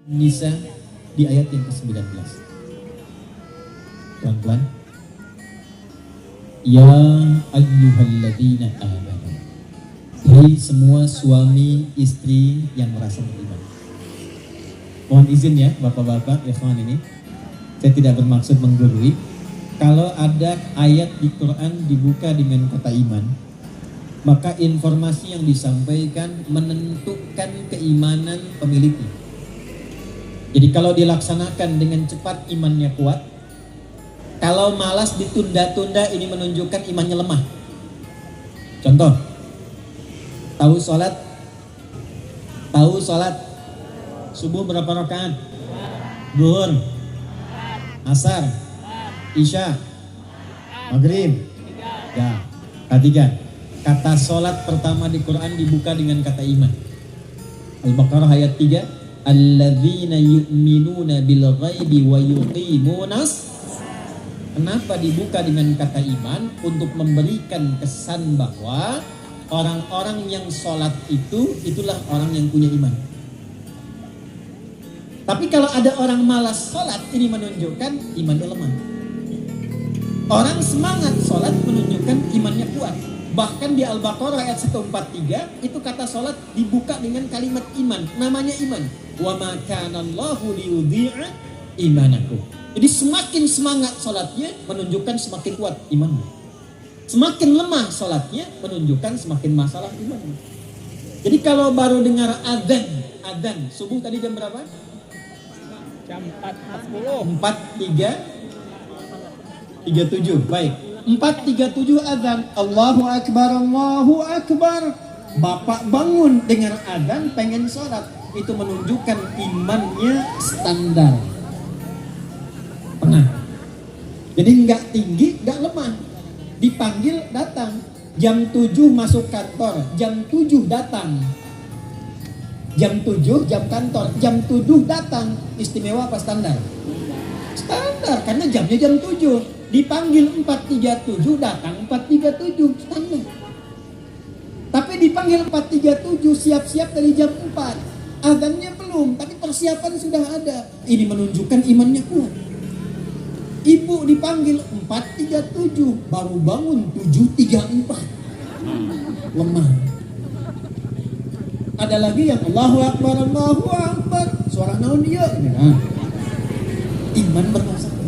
Nisa di ayat yang ke-19. Pelan-pelan. Ya ayyuhalladzina amanu. Hei semua suami istri yang merasa beriman. Mohon izin ya bapak-bapak, ikhwan ini. Saya tidak bermaksud menggurui. Kalau ada ayat di Quran dibuka dengan kata iman, maka informasi yang disampaikan menentukan keimanan pemiliknya. Jadi kalau dilaksanakan dengan cepat imannya kuat. Kalau malas ditunda-tunda ini menunjukkan imannya lemah. Contoh, tahu sholat subuh berapa rakaat? Zuhur, asar, isya, maghrib. Ya, ketiga. Kata sholat pertama di Quran dibuka dengan kata iman. Al-Baqarah ayat 3. Alladzina yu'minuna bil ghaibi wa yuqimunas. Kenapa dibuka dengan kata iman? Untuk memberikan kesan bahwa orang-orang yang sholat itulah orang yang punya iman. Tapi kalau ada orang malas sholat, ini menunjukkan imannya lemah. Orang semangat sholat menunjukkan imannya kuat. Bahkan di Al-Baqarah ayat 143 itu kata sholat dibuka dengan kalimat iman. Namanya iman. Wa ma kana Allahu liyudhi'a imanakum. Jadi semakin semangat sholatnya menunjukkan semakin kuat imannya. Semakin lemah sholatnya menunjukkan semakin masalah imannya. Jadi kalau baru dengar adzan subuh tadi jam berapa? Jam 4.40. 4.37. Baik. 4.37 adzan. Allahu Akbar, Allahu Akbar. Bapak bangun dengar adzan pengen sholat. Itu menunjukkan imannya standar. Pernah. Jadi nggak tinggi, nggak lemah. Dipanggil datang. Jam 7 masuk kantor. Jam 7 datang. Jam 7 jam kantor. Jam 7 datang. Istimewa apa standar? Standar, karena jamnya jam 7. Dipanggil 4.37 datang 4.37 standar. Tapi dipanggil 4.37 siap-siap dari jam 4. Adzannya belum, tapi persiapan sudah ada. Ini menunjukkan imannya kuat. Ibu dipanggil 4.37 baru bangun 7.34. Lemah. Ada lagi yang Allahu Akbar, Allahu Akbar. Suara naon dia? Nah, iman bermasalah.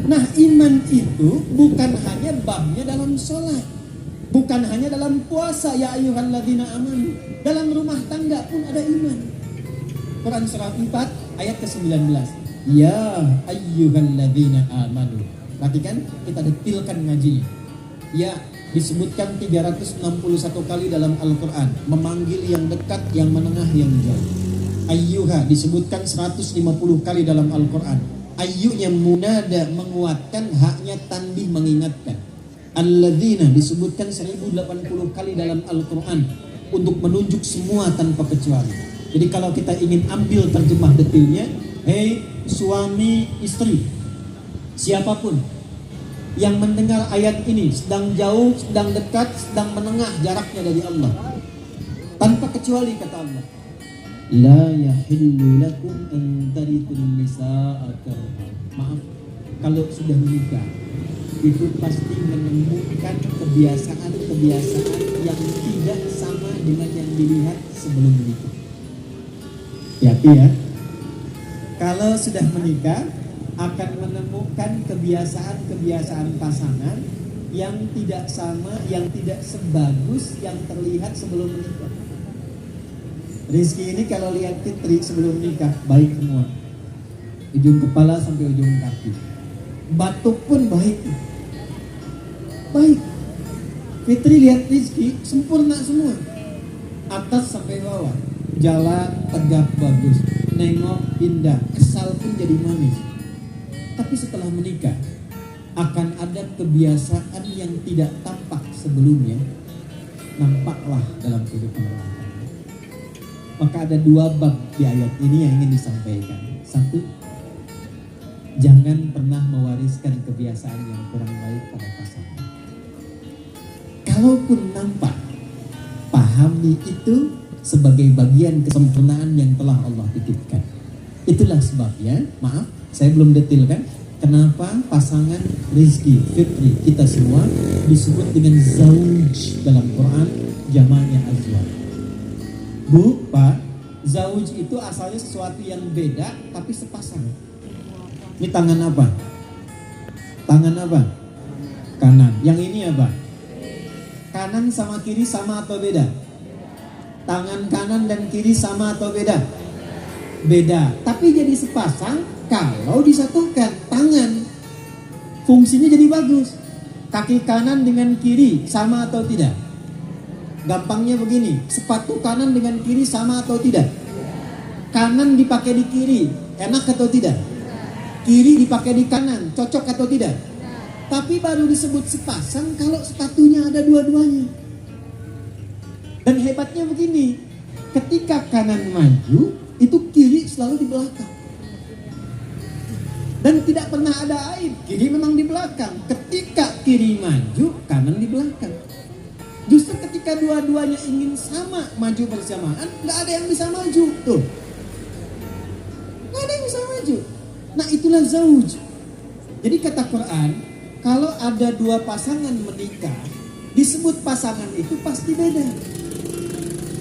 Nah, iman itu bukan hanya babnya dalam sholat, bukan hanya dalam puasa. Ya ayyuhalladzina amanu, dalam rumah tangga pun ada iman. Quran surah 4 ayat ke-19. Ya ayyuhalladzina amanu. Perhatikan, kita detilkan ngaji. Ya, disebutkan 361 kali dalam Al-Quran. Memanggil yang dekat, yang menengah, yang jauh. Ayyuha disebutkan 150 kali dalam Al-Quran. Ayyunya munada menguatkan, haknya tanbih mengingatkan. Alladzina disebutkan 1080 kali dalam Al-Quran untuk menunjuk semua tanpa kecuali. Jadi kalau kita ingin ambil terjemah detailnya, hei suami istri, siapapun yang mendengar ayat ini, sedang jauh, sedang dekat, sedang menengah jaraknya dari Allah, tanpa kecuali kata Allah, la yahillu lakum an tarithun nisaa karha. Maaf, kalau sudah menikah itu pasti menemukan kebiasaan-kebiasaan yang tidak sama dengan yang dilihat sebelum menikah. Hati-hati ya. Kalau sudah menikah akan menemukan kebiasaan-kebiasaan pasangan yang tidak sama, yang tidak sebagus yang terlihat sebelum menikah. Rizki ini kalau lihat Fitri sebelum nikah baik semua, ujung kepala sampai ujung kaki. Batuk pun baik. Fitri lihat Rizki sempurna semua, atas sampai bawah. Jalan tegap bagus, nengok indah, kesal pun jadi manis. Tapi setelah menikah akan ada kebiasaan yang tidak tampak sebelumnya, nampaklah dalam kehidupan rumah tangga. Maka ada 2 bab di ayat ini yang ingin disampaikan. 1, jangan pernah mewariskan kebiasaan yang kurang baik pada pasangan. Kalaupun nampak, pahami itu, sebagai bagian kesempurnaan yang telah Allah titipkan. Itulah sebabnya, maaf, saya belum detailkan kenapa pasangan Rizky Fitri kita semua disebut dengan zauj dalam Quran, jamaknya azwaj. Bu, Pak, zauj itu asalnya sesuatu yang beda tapi sepasang. Ini tangan apa? Tangan apa? Kanan. Yang ini apa? Kanan sama kiri sama atau beda? Tangan kanan dan kiri sama atau beda? Beda. Tapi jadi sepasang kalau disatukan tangan. Fungsinya jadi bagus. Kaki kanan dengan kiri sama atau tidak? Gampangnya begini, sepatu kanan dengan kiri sama atau tidak? Kanan dipakai di kiri, enak atau tidak? Kiri dipakai di kanan, cocok atau tidak? Tapi baru disebut sepasang kalau sepatunya ada dua-duanya. Dan hebatnya begini, ketika kanan maju, itu kiri selalu di belakang. Dan tidak pernah ada aib, kiri memang di belakang. Ketika kiri maju, kanan di belakang. Justru ketika dua-duanya ingin sama maju bersamaan, nggak ada yang bisa maju. Tuh, nggak ada yang bisa maju. Nah itulah zauj. Jadi kata Quran, kalau ada dua pasangan menikah, disebut pasangan itu pasti beda.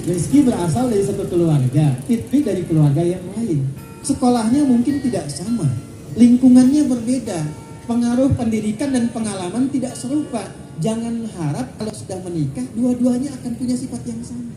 Rizky berasal dari satu keluarga, Fitri dari keluarga yang lain. Sekolahnya mungkin tidak sama, lingkungannya berbeda, pengaruh pendidikan dan pengalaman tidak serupa. Jangan harap kalau sudah menikah dua-duanya akan punya sifat yang sama.